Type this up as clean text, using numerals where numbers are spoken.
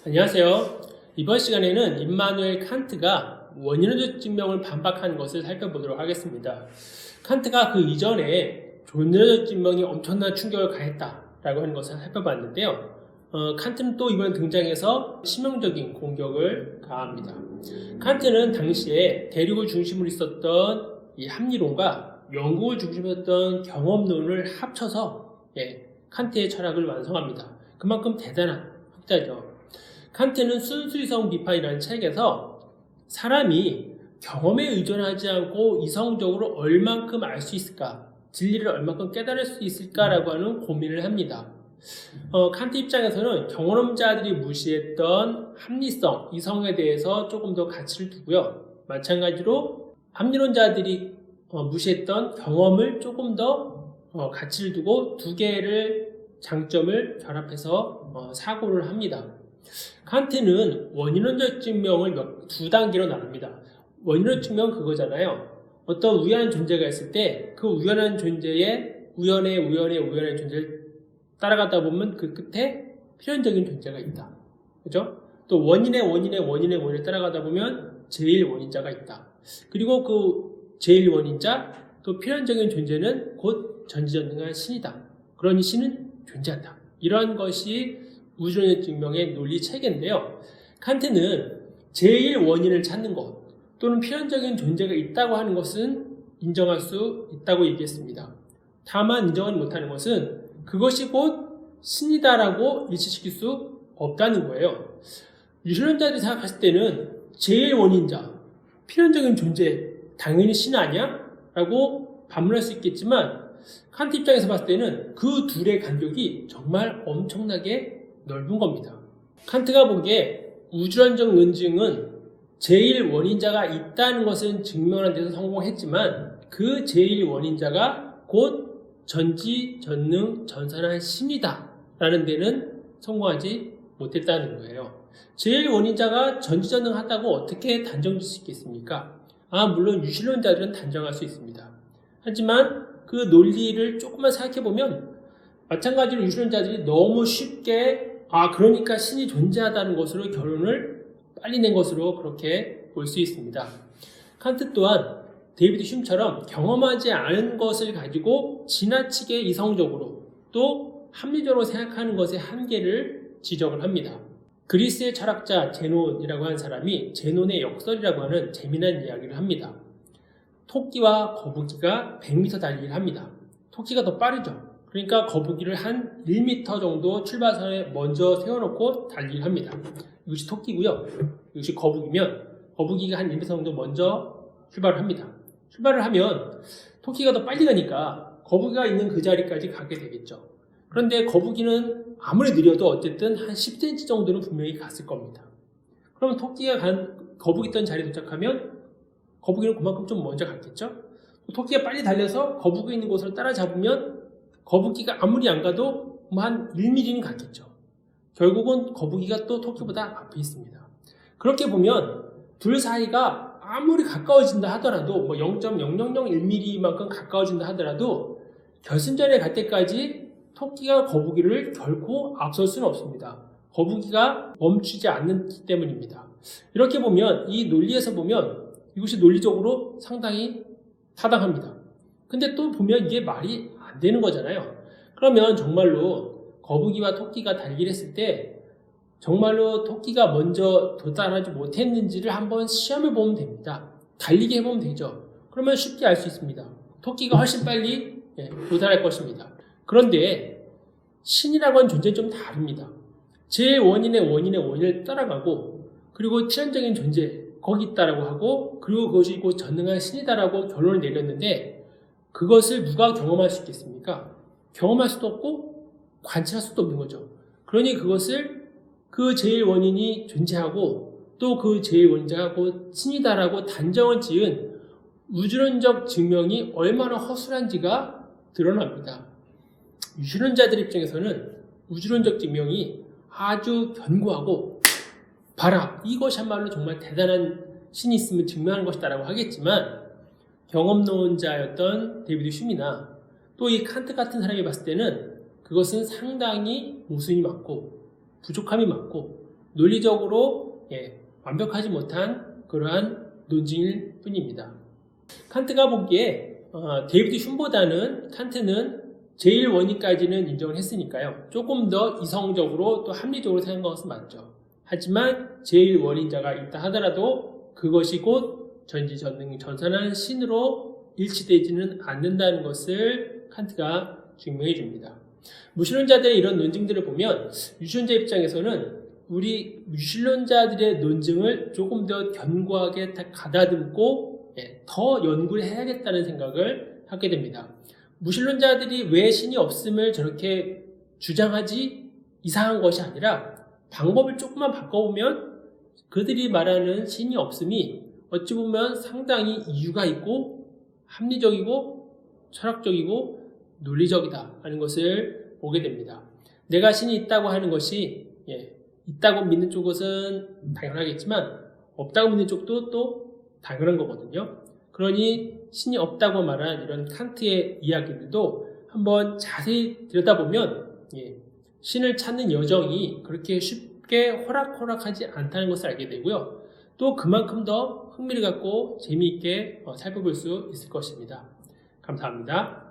안녕하세요. 이번 시간에는 임마누엘 칸트가 원인원적 증명을 반박하는 것을 살펴보도록 하겠습니다. 칸트가 그 이전에 원인원적 증명이 엄청난 충격을 가했다라고 하는 것을 살펴봤는데요. 칸트는 또 이번 등장해서 치명적인 공격을 가합니다. 칸트는 당시에 대륙을 중심으로 있었던 이 합리론과 영국을 중심으로 했던 경험론을 합쳐서 칸트의 철학을 완성합니다. 그만큼 대단한 학자죠. 칸트는 순수이성 비판이라는 책에서 사람이 경험에 의존하지 않고 이성적으로 얼만큼 알 수 있을까, 진리를 얼만큼 깨달을 수 있을까라고 하는 고민을 합니다. 칸트 입장에서는 경험자들이 무시했던 합리성, 이성에 대해서 조금 더 가치를 두고요. 마찬가지로 합리론자들이 무시했던 경험을 조금 더 가치를 두고 두 개를 장점을 결합해서 사고를 합니다. 칸트는 원인론적 증명을 두 단계로 나눕니다. 원인론적 증명은 그거잖아요. 어떤 우연한 존재가 있을 때 그 우연한 존재의 우연의 존재를 따라가다 보면 그 끝에 필연적인 존재가 있다. 그죠? 또 원인을 따라가다 보면 제일 원인자가 있다. 그리고 그 제일 원인자, 또 필연적인 존재는 곧 전지전능한 신이다. 그러니 신은 존재한다. 이런 것이 우주론적 증명의 논리 체계인데요. 칸트는 제일 원인을 찾는 것 또는 필연적인 존재가 있다고 하는 것은 인정할 수 있다고 얘기했습니다. 다만 인정하지 못하는 것은 그것이 곧 신이다라고 일치시킬 수 없다는 거예요. 유실론자들이 생각했을 때는 제일 원인자, 필연적인 존재, 당연히 신 아니야? 라고 반문할 수 있겠지만 칸트 입장에서 봤을 때는 그 둘의 간격이 정말 엄청나게 넓은 겁니다. 칸트가 보기에 우주론적 논증은 제일 원인자가 있다는 것은 증명하는 데서 성공했지만 그 제일 원인자가 곧 전지전능 전산한 신이다 라는 데는 성공하지 못했다는 거예요. 제일 원인자가 전지전능하다고 어떻게 단정질 수 있겠습니까? 물론 유실론자들은 단정할 수 있습니다. 하지만 그 논리를 조금만 생각해보면 마찬가지로 유실론자들이 너무 쉽게 그러니까 신이 존재하다는 것으로 결론을 빨리 낸 것으로 그렇게 볼 수 있습니다. 칸트 또한 데이비드 흉처럼 경험하지 않은 것을 가지고 지나치게 이성적으로 또 합리적으로 생각하는 것의 한계를 지적을 합니다. 그리스의 철학자 제논이라고 하는 사람이 제논의 역설이라고 하는 재미난 이야기를 합니다. 토끼와 거북이가 100m 달리기를 합니다. 토끼가 더 빠르죠. 그러니까 거북이를 한 1m 정도 출발선에 먼저 세워놓고 달리기를 합니다. 이것이 토끼고요. 이것이 거북이면 거북이가 한 1m 정도 먼저 출발을 합니다. 출발을 하면 토끼가 더 빨리 가니까 거북이가 있는 그 자리까지 가게 되겠죠. 그런데 거북이는 아무리 느려도 어쨌든 한 10cm 정도는 분명히 갔을 겁니다. 그러면 토끼가 거북이 있던 자리에 도착하면 거북이는 그만큼 좀 먼저 갔겠죠. 토끼가 빨리 달려서 거북이 있는 곳을 따라잡으면 거북이가 아무리 안 가도 한 1mm는 갔겠죠. 결국은 거북이가 또 토끼보다 앞에 있습니다. 그렇게 보면 둘 사이가 아무리 가까워진다 하더라도 0.0001mm만큼 가까워진다 하더라도 결승전에 갈 때까지 토끼가 거북이를 결코 앞설 수는 없습니다. 거북이가 멈추지 않기 때문입니다. 이렇게 보면 이 논리에서 보면 이것이 논리적으로 상당히 타당합니다. 근데 또 보면 이게 말이 안 되는 거잖아요. 그러면 정말로 거북이와 토끼가 달리기를 했을 때 정말로 토끼가 먼저 도달하지 못했는지를 한번 시험해 보면 됩니다. 달리기 해보면 되죠. 그러면 쉽게 알 수 있습니다. 토끼가 훨씬 빨리 도달할 것입니다. 그런데 신이라고 하는 존재는 좀 다릅니다. 제 원인을 따라가고 그리고 필연적인 존재 거기 있다라고 하고 그리고 그것이 곧 전능한 신이다라고 결론을 내렸는데 그것을 누가 경험할 수 있겠습니까? 경험할 수도 없고 관찰할 수도 없는 거죠. 그러니 그것을 그 제일 원인이 존재하고 또 그 제일 원인자가 곧 신이다라고 단정을 지은 우주론적 증명이 얼마나 허술한지가 드러납니다. 유실론자들 입장에서는 우주론적 증명이 아주 견고하고 봐라 이것이야말로 정말 대단한 신이 있으면 증명하는 것이다라고 하겠지만 경험론자였던 데이비드 흉이나 또 이 칸트 같은 사람이 봤을 때는 그것은 상당히 모순이 많고 부족함이 많고 논리적으로 완벽하지 못한 그러한 논증일 뿐입니다. 칸트가 보기에 데이비드 흉보다는 칸트는 제1원인까지는 인정을 했으니까요. 조금 더 이성적으로 또 합리적으로 생각한 것은 맞죠. 하지만 제1원인자가 있다 하더라도 그것이 곧 전지전능 전산한 신으로 일치되지는 않는다는 것을 칸트가 증명해 줍니다. 무신론자들의 이런 논증들을 보면 유신론자 입장에서는 우리 유신론자들의 논증을 조금 더 견고하게 가다듬고 더 연구를 해야겠다는 생각을 하게 됩니다. 무신론자들이 왜 신이 없음을 저렇게 주장하지 이상한 것이 아니라 방법을 조금만 바꿔보면 그들이 말하는 신이 없음이 어찌 보면 상당히 이유가 있고 합리적이고 철학적이고 논리적이다 하는 것을 보게 됩니다. 내가 신이 있다고 하는 것이 있다고 믿는 쪽은 당연하겠지만 없다고 믿는 쪽도 또 당연한 거거든요. 그러니 신이 없다고 말한 이런 칸트의 이야기들도 한번 자세히 들여다보면 신을 찾는 여정이 그렇게 쉽게 호락호락하지 않다는 것을 알게 되고요. 또 그만큼 더 흥미를 갖고 재미있게 살펴볼 수 있을 것입니다. 감사합니다.